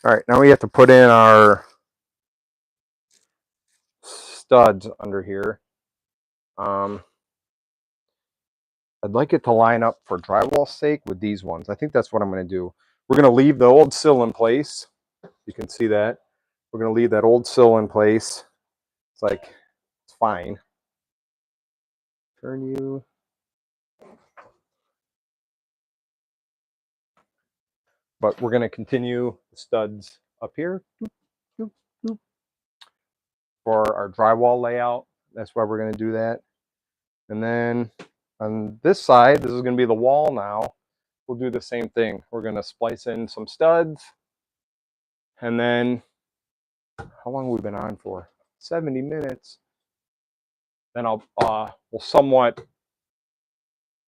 All right, now we have to put in our studs under here. I'd like it to line up for drywall's sake with these ones. I think that's what I'm going to do. We're going to leave the old sill in place. You can see that. We're going to leave that old sill in place. It's like, it's fine. Turn you. But we're going to continue the studs up here for our drywall layout. That's why we're going to do that. And then on this side, this is going to be the wall now. We'll do the same thing. We're going to splice in some studs. And then, how long have we been on for? 70 minutes. Then we'll somewhat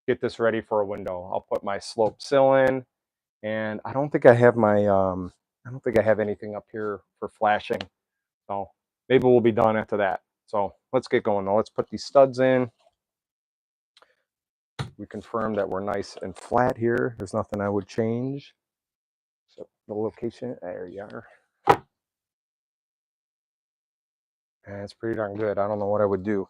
get this ready for a window. I'll put my sloped sill in. And I don't think I have my, I don't think I have anything up here for flashing. So maybe we'll be done after that. So let's get going though. Let's put these studs in. We confirm that we're nice and flat here. There's nothing I would change. So the location, there you are. And it's pretty darn good. I don't know what I would do.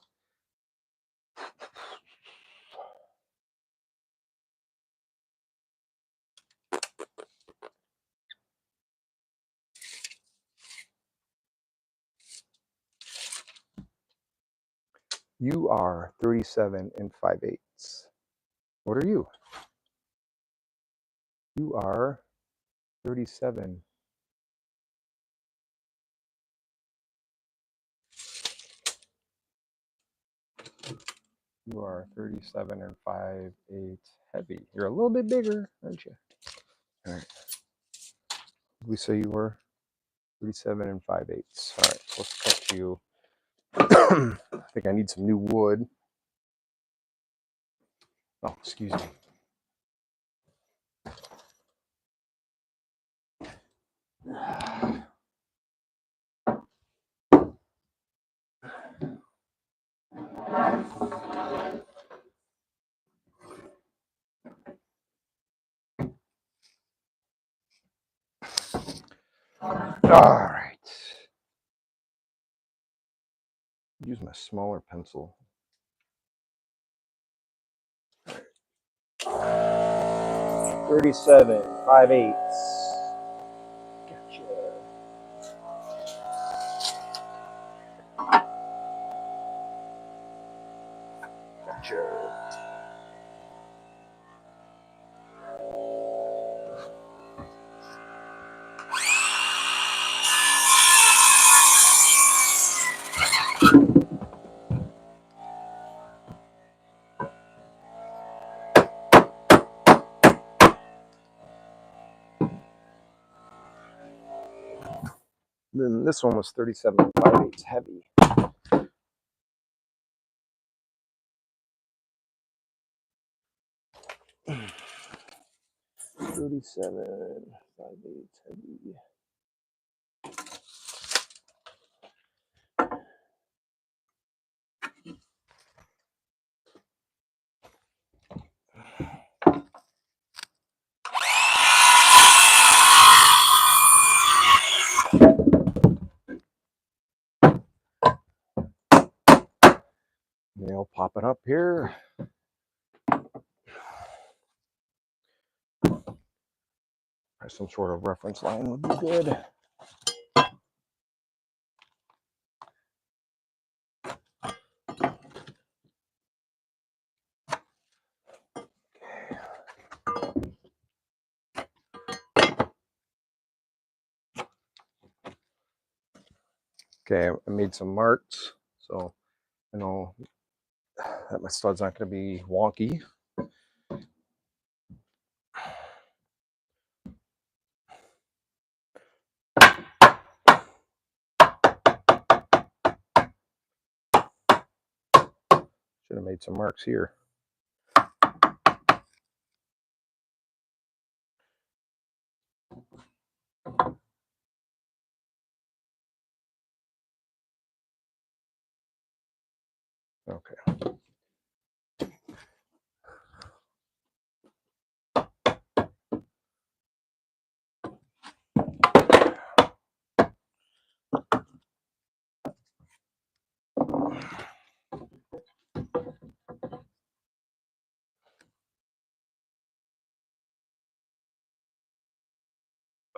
You are 37 and 5/8. What are you? You are 37. You are 37 and 5/8 heavy. You're a little bit bigger, aren't you? All right. We say you were 37 and 5/8. All right, so let's cut you. I think I need some new wood. Oh, excuse me. All right. Use my smaller pencil. 37, 5/8. Gotcha. Gotcha. Then this one was 37 and 5/8 heavy. $37, 5/8 heavy. Nail popping up here. Some sort of reference line would be good. Okay, I made some marks, so I know that my stud's not going to be wonky. Should have made some marks here. Okay.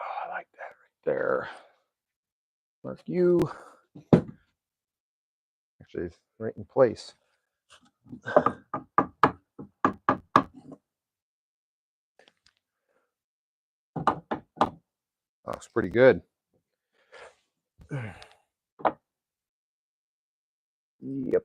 Oh, I like that right there. Mark you. Actually, it's right in place. Looks pretty good. Yep.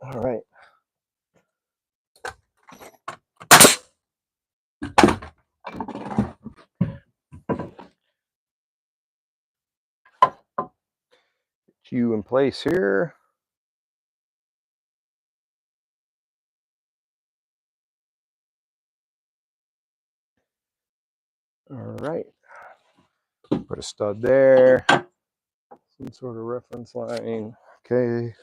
All right. Get you in place here. All right. Put a stud there. Some sort of reference line. Okay.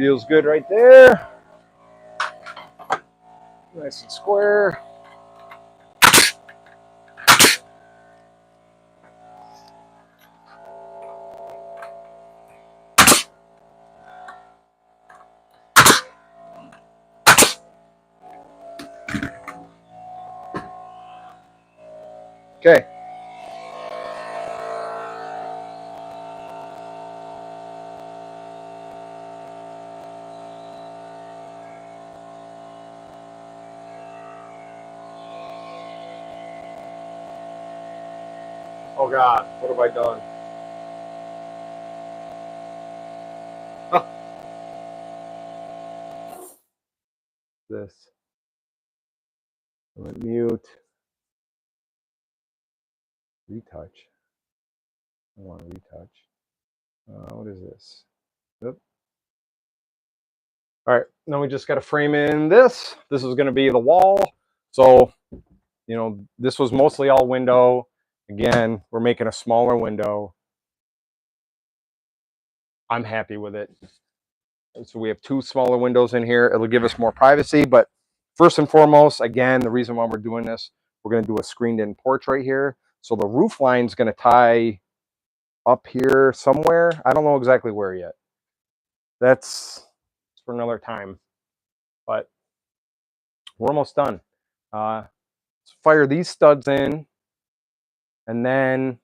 Feels good right there. Nice and square. Okay. Oh God, what have I done? This. I'm gonna mute. Retouch. I want to retouch. What is this? Yep. All right, now we just got to frame in this. This is going to be the wall. So, you know, this was mostly all window. Again, we're making a smaller window. I'm happy with it. So we have two smaller windows in here. It'll give us more privacy, but first and foremost, again, the reason why we're doing this, we're going to do a screened-in porch right here. So the roof line is going to tie up here somewhere. I don't know exactly where yet. That's for another time, but we're almost done. Let's fire these studs in, and then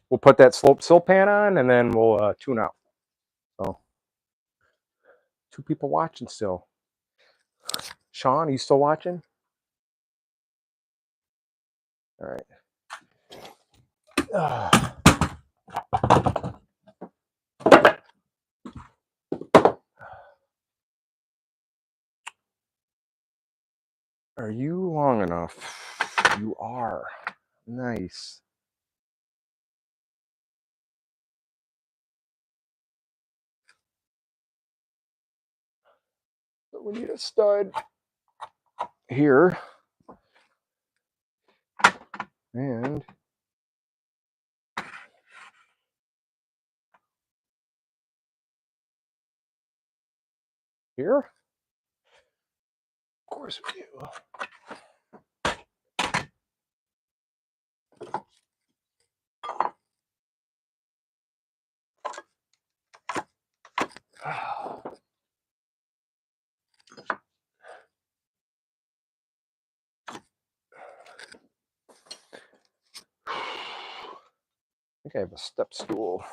we'll put that slope sill pan on, and then we'll tune out. So, 2 people watching still. Sean, are you still watching? All right. Are you long enough? You are. Nice. So we need a stud here. And here. Of course we do. I think I have a step stool.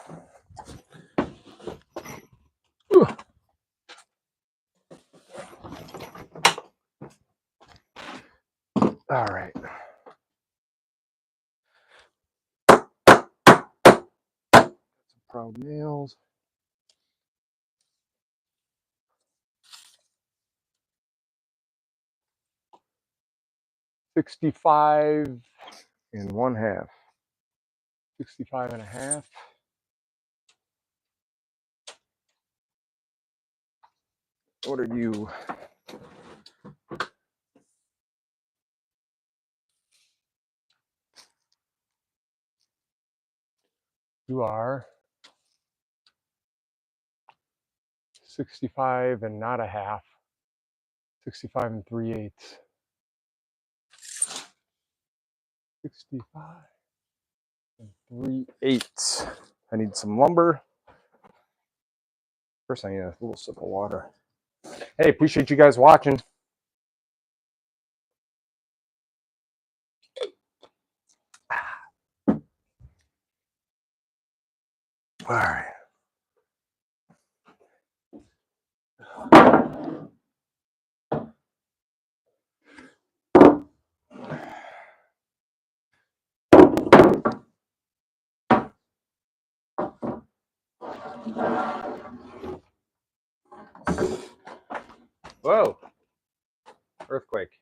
All right. Some proud nails. $65 and 1/2. 65 and a half. What are you? You are 65 and not a half. 65 and 3/8. 65 and 3/8. I need some lumber. First, I need a little sip of water. Hey, appreciate you guys watching. All right. Whoa. Earthquake.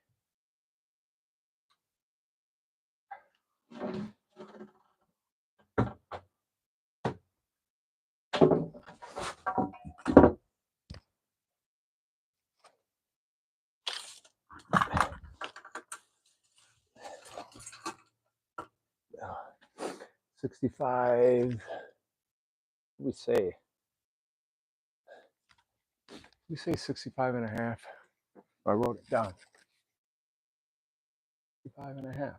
Uh, 65. What do we say? You say 65 and a half. I wrote it down. 65 and a half.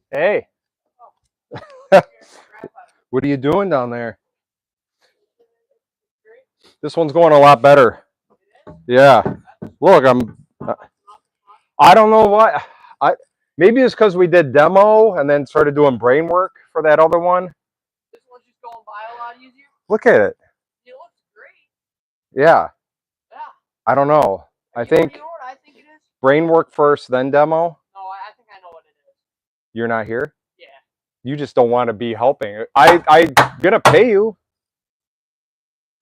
Hey. What are you doing down there? This one's going a lot better. Yeah. Look, I don't know why. Maybe it's because we did demo and then started doing brain work for that other one. This one's just going by a lot easier. Look at it. It looks great. Yeah. Yeah. I don't know. I think You know what I think it is? brain work first, then demo. No, I think I know what it is. You're not here? Yeah. You just don't want to be helping. I'm gonna pay you.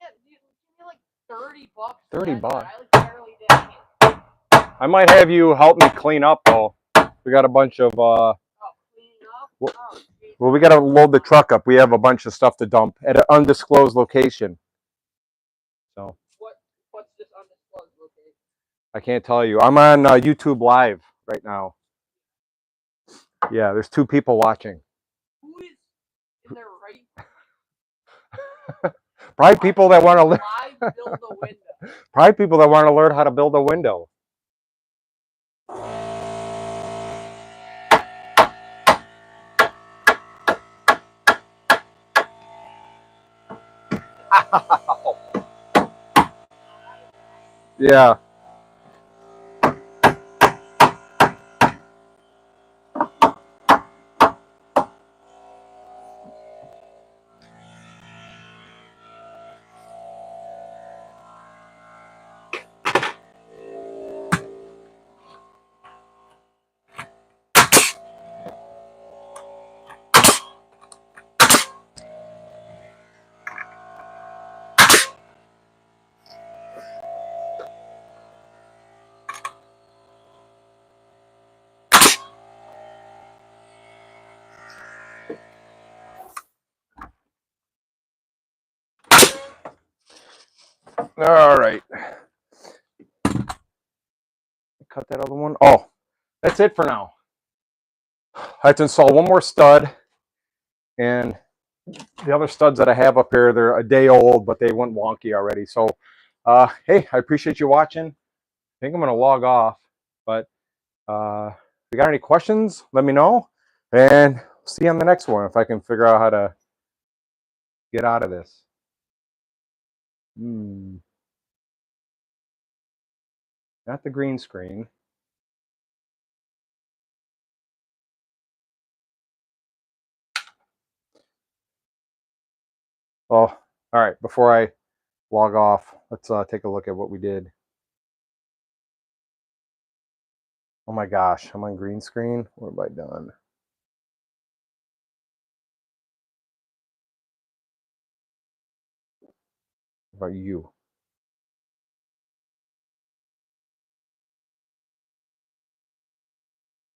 Yeah, give me like $30. $30. I like barely did anything. I might have you help me clean up though. We got a bunch of Oh, clean up? Well- Oh, geez. well, we gotta load the truck up. We have a bunch of stuff to dump at an undisclosed location. So What's this undisclosed location? I can't tell you. I'm on YouTube Live right now. Yeah, there's 2 people watching. Who is in there right? Probably people that want to learn. Live build a window. Probably people that want to learn how to build a window. Yeah. All right. Cut that other one. Oh, that's it for now. I have to install one more stud, and the other studs that I have up here, they're a day old, but they went wonky already. So, hey, I appreciate you watching. I think I'm going to log off, but if you got any questions, let me know, and see you on the next one if I can figure out how to get out of this. Not the green screen. Oh, all right. Before I log off, let's take a look at what we did. Oh my gosh, I'm on green screen. What have I done? What about you?